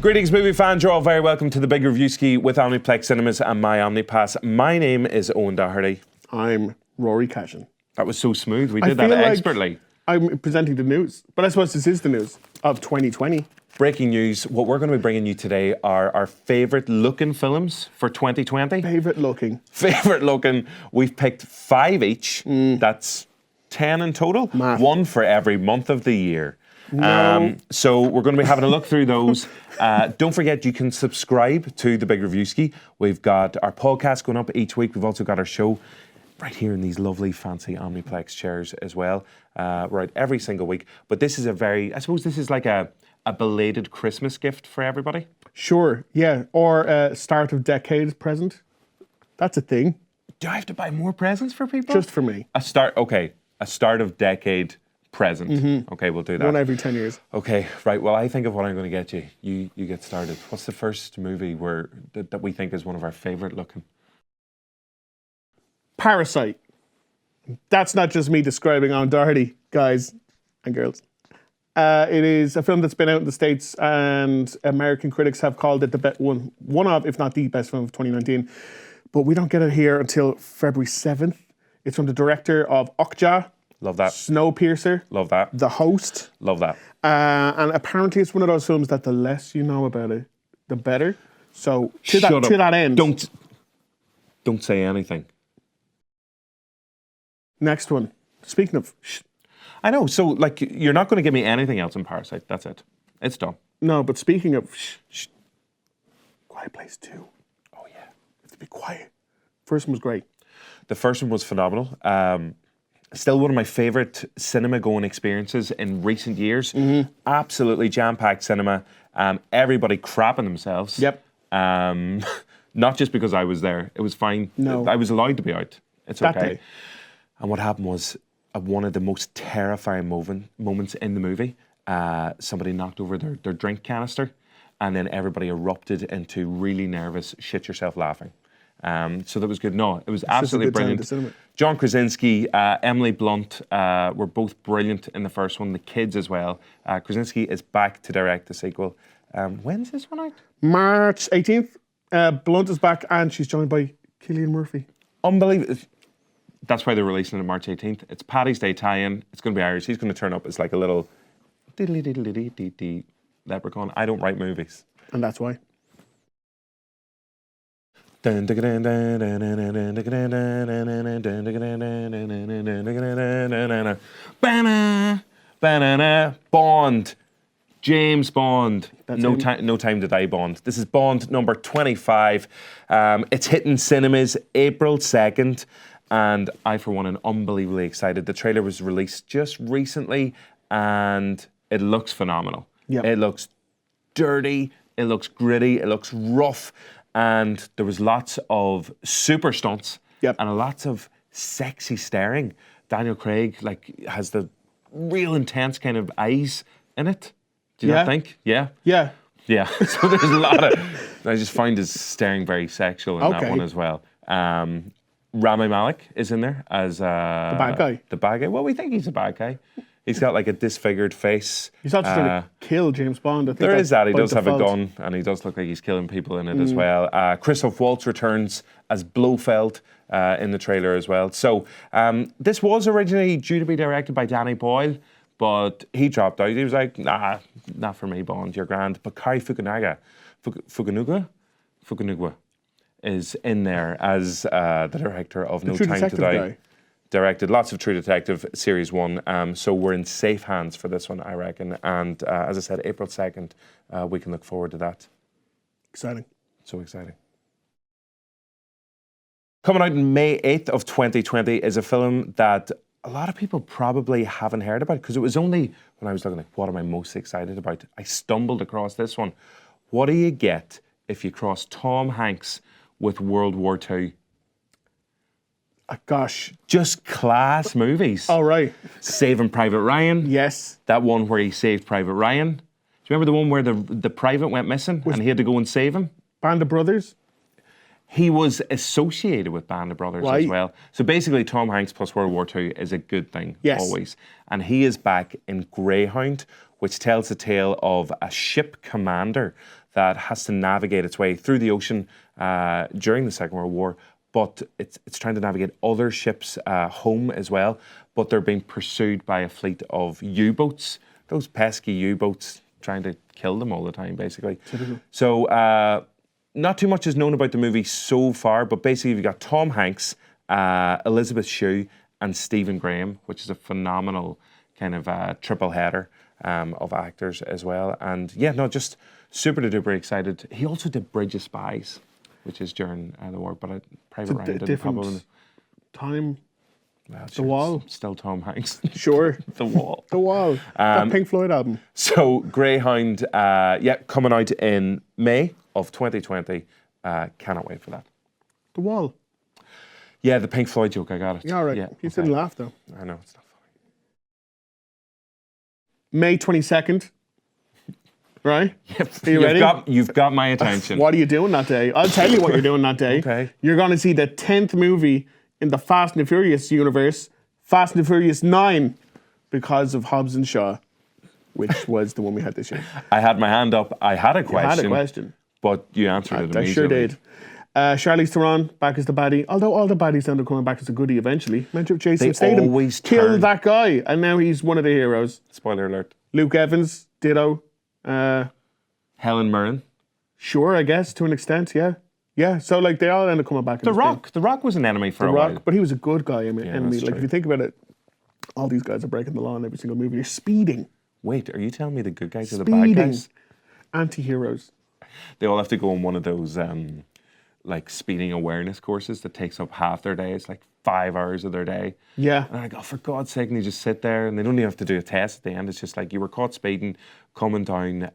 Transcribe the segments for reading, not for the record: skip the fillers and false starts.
Greetings, movie fans. You're all very welcome to the Big Reviewski with Omniplex Cinemas and my Omnipass. My name is Eoghan Doherty. I'm Rory Cashin. That was so smooth. We did that expertly. I'm presenting the news, but I suppose this is the news of 2020. Breaking news. What we're going to be bringing you today are our favourite looking films for 2020. Favourite looking. Favourite looking. We've picked 5 each. That's 10 in total. Math. 1 for every month of the year. No. So we're going to be having a look through those. Don't forget, you can subscribe to the Big Reviewski. We've got our podcast going up each week. We've also got our show right here in these lovely fancy Omniplex chairs as well. We're out every single week. But this is I suppose this is like a belated Christmas gift for everybody. Sure, yeah. Or a start of decade present. That's a thing. Do I have to buy more presents for people? Just for me. A start of decade present. Mm-hmm. Okay, we'll do that. 1 every 10 years. Okay, right. Well, I think of what I'm going to get you. You get started. What's the first movie that we think is one of our favourite looking? Parasite. That's not just me describing on Doherty, guys and girls. It is a film that's been out in the States, and American critics have called it one of, if not the best film of 2019. But we don't get it here until February 7th. It's from the director of Okja. Love that. Snowpiercer. Love that. The Host. Love that. And apparently it's one of those films that the less you know about it, the better. So to that end. Don't say anything. Next one. Speaking of... I know. So, like, you're not going to give me anything else in Parasite. That's it. It's done. No, but speaking of... Quiet Place 2. Oh, yeah. You have to be quiet. First one was great. The first one was phenomenal. Still one of my favourite cinema-going experiences in recent years. Mm-hmm. Absolutely jam-packed cinema. Everybody crapping themselves. Yep. Not just because I was there. It was fine. No. I was allowed to be out. It's that okay. Day. And what happened was one of the most terrifying moments in the movie. Somebody knocked over their drink canister, and then everybody erupted into really nervous, shit yourself laughing. So that was good. No, it was absolutely brilliant. John Krasinski, Emily Blunt were both brilliant in the first one. The kids as well. Krasinski is back to direct the sequel. When's this one out? March 18th. Blunt is back, and she's joined by Cillian Murphy. Unbelievable. That's why they're releasing it on March 18th. It's Paddy's Day tie-in. It's going to be Irish. He's going to turn up as like a little leprechaun. I don't write movies. And that's why. Bond. James Bond. No Time to Die Bond. This is Bond number 25. It's hitting cinemas April 2nd. And I, for one, am unbelievably excited. The trailer was released just recently, and it looks phenomenal. Yep. It looks dirty. It looks gritty. It looks rough. And there was lots of super stunts. Yep. And lots of sexy staring. Daniel Craig has the real intense kind of eyes in it. Do you not think? Yeah? Yeah. Yeah. So there's a lot of... I just find his staring very sexual in that one as well. Rami Malek is in there as... the bad guy. The bad guy. Well, we think he's a bad guy. He's got like a disfigured face. He's also trying to kill James Bond. I think there is that. He does have default. a gun, and he does look like he's killing people in it as well. Christoph Waltz returns as Blofeld in the trailer as well. So this was originally due to be directed by Danny Boyle, but he dropped out. He was like, nah, not for me, Bond, you're grand. But Kari Fukunaga is in there as the director of No Time to Die. Directed lots of True Detective Series 1. So we're in safe hands for this one, I reckon. And as I said, April 2nd, we can look forward to that. Exciting. So exciting. Coming out in May 8th of 2020 is a film that a lot of people probably haven't heard about, because it was only when I was looking what am I most excited about, I stumbled across this one. What do you get if you cross Tom Hanks with World War II? Gosh. Just class movies. All right. Saving Private Ryan. Yes. That one where he saved Private Ryan. Do you remember the one where the private went missing and he had to go and save him? Band of Brothers? He was associated with Band of Brothers as well. So basically, Tom Hanks plus World War II is a good thing, always. And he is back in Greyhound, which tells the tale of a ship commander that has to navigate its way through the ocean during the Second World War, but it's trying to navigate other ships home as well, but they're being pursued by a fleet of U-boats, those pesky U-boats trying to kill them all the time, basically. So not too much is known about the movie so far, but basically you've got Tom Hanks, Elizabeth Shue, and Stephen Graham, which is a phenomenal kind of triple header of actors as well. And yeah, no, just super duper excited. He also did Bridge of Spies, which is during the war, but Private Ryan didn't probably. Time. Well, The Wall. Still Tom Hanks. Sure. The Wall. The Wall. That Pink Floyd album. So Greyhound, coming out in May of 2020. Cannot wait for that. The Wall. Yeah, the Pink Floyd joke, I got it. Yeah, all right. Yeah, You didn't laugh, though. I know, it's not funny. May 22nd. Right? Yep. Are you ready? You've got my attention. What are you doing that day? I'll tell you what you're doing that day. Okay. You're going to see the 10th movie in the Fast and the Furious universe, Fast and the Furious 9, because of Hobbs and Shaw, which was the one we had this year. I had my hand up. I had a question. I had a question. But you answered it immediately. I sure did. Charlize Theron back as the baddie. Although all the baddies end up coming back as a goodie eventually. Remember Jason Statham always killed turn. that guy, and now he's one of the heroes. Spoiler alert. Luke Evans, ditto. Helen Mirren. Sure, I guess, to an extent, yeah. Yeah, so like they all end up coming back. The Rock. The Rock was an enemy for a while. But he was a good guy. Enemy. that's Like true. if you think about it, all these guys are breaking the law in every single movie. They're speeding. Wait, are you telling me the good guys are the bad guys? Anti-heroes. They all have to go on one of those like speeding awareness courses that takes up half their day. It's like 5 hours of their day. Yeah. And I go, for God's sake, and they just sit there and they don't even have to do a test at the end. It's just like, you were caught speeding coming down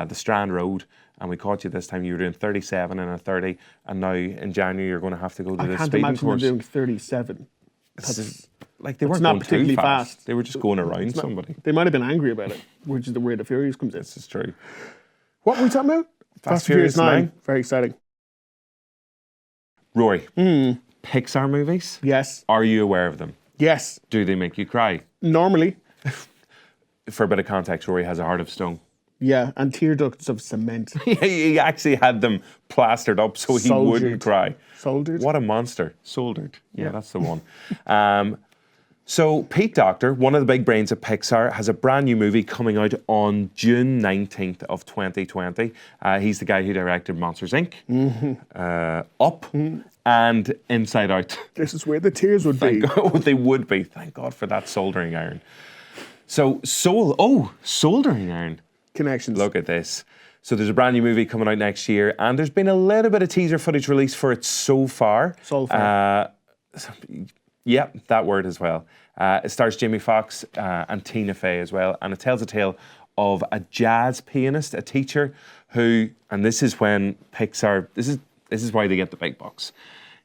the Strand Road, and we caught you this time. You were doing 37 and a 30, and now in January you're going to have to go to this speeding imagine course. them doing 37. Like they weren't not going too particularly fast. fast. They were just going around somebody. They might have been angry about it, which is the way the Furious comes in. This is true. What were we talking about? Fast and Furious 9. Very exciting. Rory, Pixar movies? Yes. Are you aware of them? Yes. Do they make you cry? Normally. For a bit of context, Rory has a heart of stone. Yeah, and tear ducts of cement. He actually had them plastered up so he wouldn't cry. Soldered. What a monster. Soldered. Yeah, that's the one. So Pete Docter, one of the big brains at Pixar, has a brand new movie coming out on June 19th of 2020. He's the guy who directed Monsters, Inc., Up, and Inside Out. This is where the tears would be. They would be. Thank God for that soldering iron. So soldering iron. Connections. Look at this. So there's a brand new movie coming out next year, and there's been a little bit of teaser footage released for it so far. Yeah, that word as well. It stars Jamie Foxx and Tina Fey as well, and it tells a tale of a jazz pianist, a teacher who, and this is when Pixar, this is why they get the big bucks.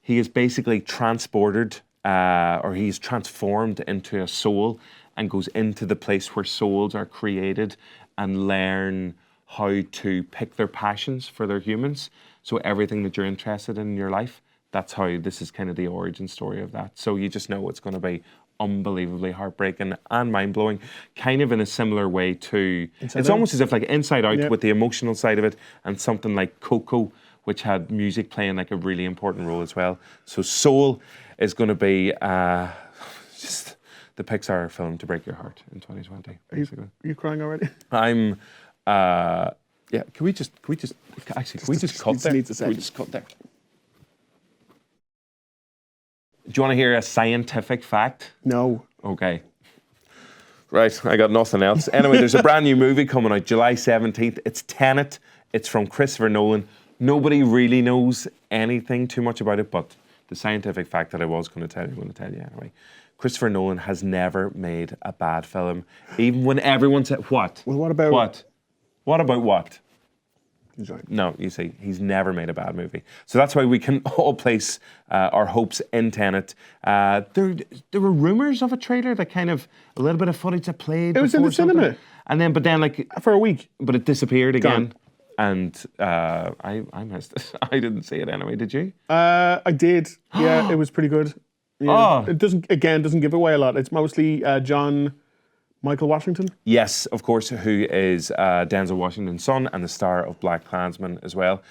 He is basically transported, or he's transformed into a soul and goes into the place where souls are created and learn how to pick their passions for their humans. So everything that you're interested in your life, that's how this is kind of the origin story of that. So you just know it's going to be unbelievably heartbreaking and mind-blowing, kind of in a similar way to... It's almost as if like Inside Out with the emotional side of it, and something like Coco, which had music playing like a really important role as well. So Soul is going to be just the Pixar film to break your heart in 2020, basically. Are you crying already? I'm... yeah, can we just cut there? Can we just cut there? Do you want to hear a scientific fact? No. Okay. Right, I got nothing else. Anyway, there's a brand new movie coming out July 17th. It's Tenet. It's from Christopher Nolan. Nobody really knows anything too much about it, but the scientific fact that I was going to tell you, I'm going to tell you anyway. Christopher Nolan has never made a bad film, even when everyone said, what? Well, what about... What? What about what? Enjoy. No, you see, he's never made a bad movie. So that's why we can all place our hopes in Tenet. There were rumours of a trailer that kind of, a little bit of footage that played. It was in the cinema. And then, but then like... For a week. But it disappeared again. Gone. And I missed it. I didn't see it anyway, did you? I did. Yeah, it was pretty good. Yeah. Oh. It doesn't give away a lot. It's mostly John Michael Washington? Yes, of course, who is Denzel Washington's son and the star of Black Klansman as well.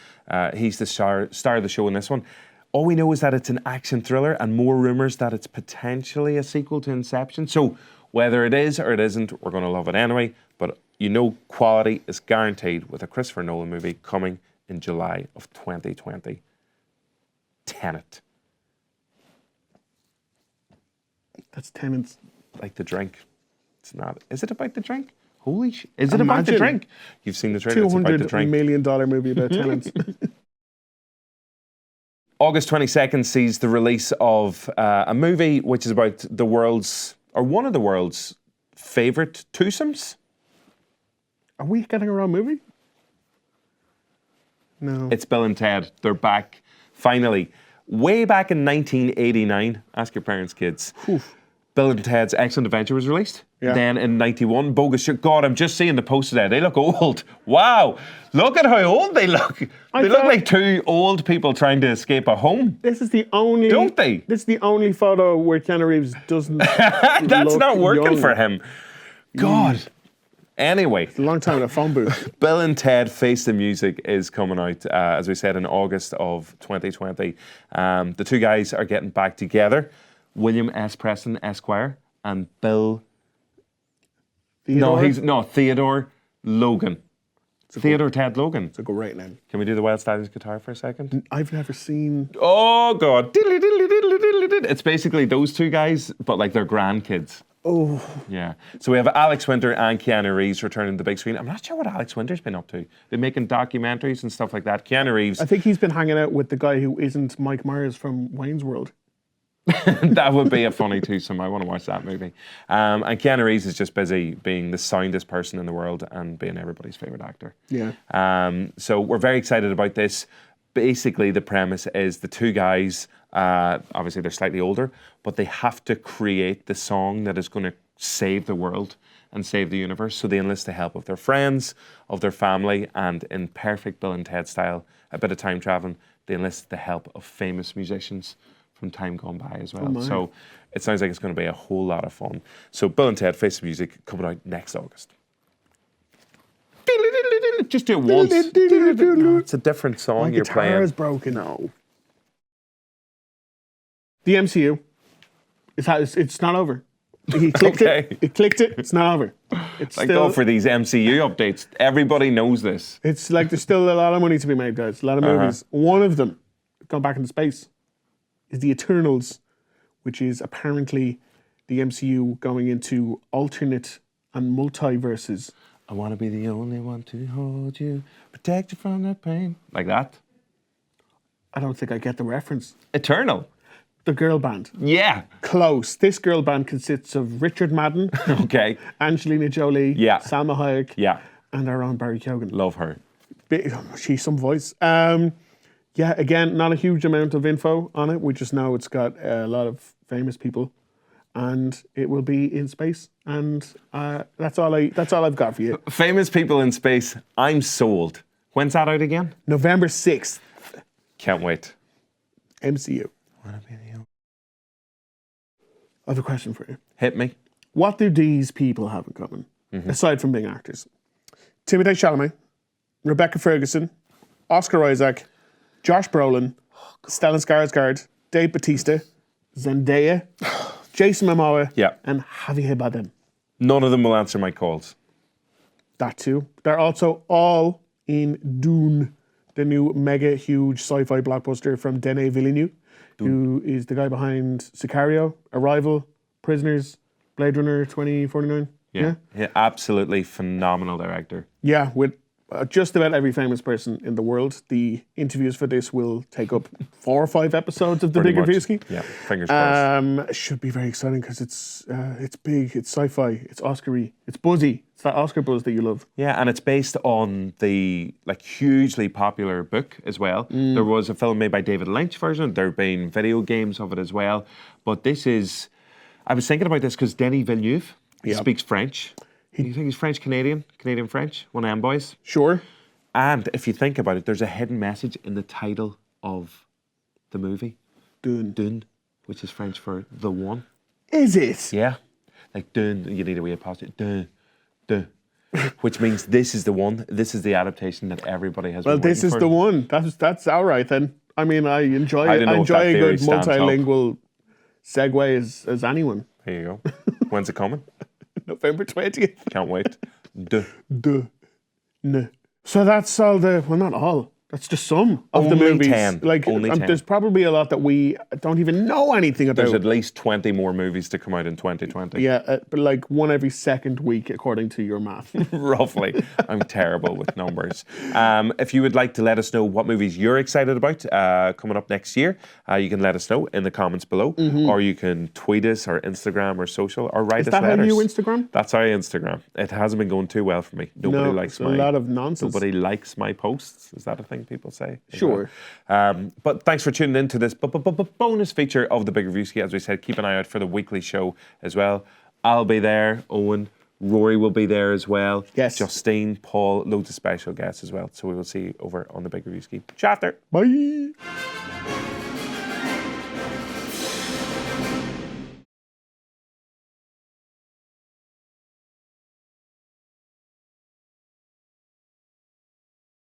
He's the star of the show in this one. All we know is that it's an action thriller and more rumours that it's potentially a sequel to Inception. So whether it is or it isn't, we're going to love it anyway. But you know quality is guaranteed with a Christopher Nolan movie coming in July of 2020. Tenet. That's Tenet's. Like the drink. It's not. Is it about the drink? Holy shit. Is it about the drink? You've seen the trailer. It's about the drink. $200 million movie about tenants. August 22nd sees the release of a movie which is about the world's, or one of the world's, favourite twosomes. Are we getting a wrong movie? No. It's Bill and Ted. They're back, finally. Way back in 1989. Ask your parents, kids. Oof. Bill and Ted's Excellent Adventure was released. Yeah. Then in 91, Bogus. God, I'm just seeing the poster there. They look old. Wow. Look at how old they look. They look like two old people trying to escape a home. This is the only... Don't they? This is the only photo where Keanu Reeves doesn't That's look not working young. for him. God. Anyway. It's a long time in a phone booth. Bill and Ted Face the Music is coming out, as we said, in August of 2020. The two guys are getting back together. William S. Preston, Esquire, and Bill... Theodore? Theodore Logan. Theodore Ted Logan. It's a great name. Can we do the Wild Stallions guitar for a second? I've never seen... Oh, God. Diddly, diddly, diddly, diddly, diddly. It's basically those two guys, but like their grandkids. Oh. Yeah. So we have Alex Winter and Keanu Reeves returning to the big screen. I'm not sure what Alex Winter's been up to. Been making documentaries and stuff like that. Keanu Reeves... I think he's been hanging out with the guy who isn't Mike Myers from Wayne's World. That would be a funny twosome. I want to watch that movie. And Keanu Reeves is just busy being the soundest person in the world and being everybody's favourite actor. Yeah. So we're very excited about this. Basically, the premise is the two guys, obviously they're slightly older, but they have to create the song that is going to save the world and save the universe. So they enlist the help of their friends, of their family, and in perfect Bill and Ted style, a bit of time traveling, they enlist the help of famous musicians from time gone by as well. So it sounds like it's going to be a whole lot of fun. So Bill and Ted Face the Music coming out next August. Just do it once. No, it's a different song My you're guitar playing. is broken. No. The MCU, it's not over. He clicked it. He clicked it. It's not over. It's Thank still, God for these MCU updates. Everybody knows this. It's like there's still a lot of money to be made, guys. A lot of movies. One of them, gone back into space, is the Eternals, which is apparently the MCU going into alternate and multiverses. I want to be the only one to hold you, protect you from the pain. Like that. I don't think I get the reference. Eternal. The girl band. Yeah. Close. This girl band consists of Richard Madden, Okay. Angelina Jolie, Yeah. Salma Hayek, Yeah. and our own Barry Keoghan. Love her. She's some voice. Yeah, again, not a huge amount of info on it. We just know it's got a lot of famous people, and it will be in space. And that's all I've got for you. Famous people in space. I'm sold. When's that out again? November 6th, Can't wait. MCU. I have a question for you. Hit me. What do these people have in common, aside from being actors? Timothée Chalamet, Rebecca Ferguson, Oscar Isaac, Josh Brolin, Stellan Skarsgård, Dave Bautista, Zendaya, Jason Momoa, Yeah. and Javier Bardem. None of them will answer my calls. That too. They're also all in Dune, the new mega huge sci-fi blockbuster from Denis Villeneuve, who is the guy behind Sicario, Arrival, Prisoners, Blade Runner 2049. Yeah. Absolutely phenomenal director. Yeah, with just about every famous person in the world. The interviews for this will take up 4 or 5 episodes of the Pretty Big much. Reviewski. Yeah. Fingers crossed. Should be very exciting because it's big, it's sci-fi, it's Oscar-y, it's buzzy. It's that Oscar buzz that you love. Yeah, and it's based on the hugely popular book as well. There was a film made by David Lynch version. There have been video games of it as well. But this is... I was thinking about this because Denis Villeneuve speaks French. You think he's French-Canadian? Canadian-French? One of them boys? Sure. And if you think about it, there's a hidden message in the title of the movie. Dune. Dune, which is French for the one. Is it? Yeah. like Dune, you need a way past it. Dune. Which means this is the one. This is the adaptation that everybody has. Well, been this waiting is for. the one. That's all right then. I mean, I enjoy I don't know if that a theory good stands up. multilingual segue as anyone. There you go. When's it coming? November 20th. Can't wait. Duh. So that's all not all. That's just some of the Only movies. 10. Like, Only 10. there's probably a lot that we don't even know anything about. There's at least 20 more movies to come out in 2020. Yeah, but like one every second week, according to your math. Roughly. I'm terrible with numbers. If you would like to let us know what movies you're excited about coming up next year, you can let us know in the comments below, or you can tweet us or Instagram or social, or write us Is that letters. how you Instagram? That's our Instagram. It hasn't been going too well for me. Nobody likes it's a lot of nonsense. Nobody likes my posts. Is that a thing people say? Sure. But thanks for tuning in to this bonus feature of the Big Reviewski. As we said, keep an eye out for the weekly show as well. I'll be there. Eoghan, Rory will be there as well. Yes. Justine, Paul, loads of special guests as well. So we will see you over on the Big Reviewski. Chat after. Bye.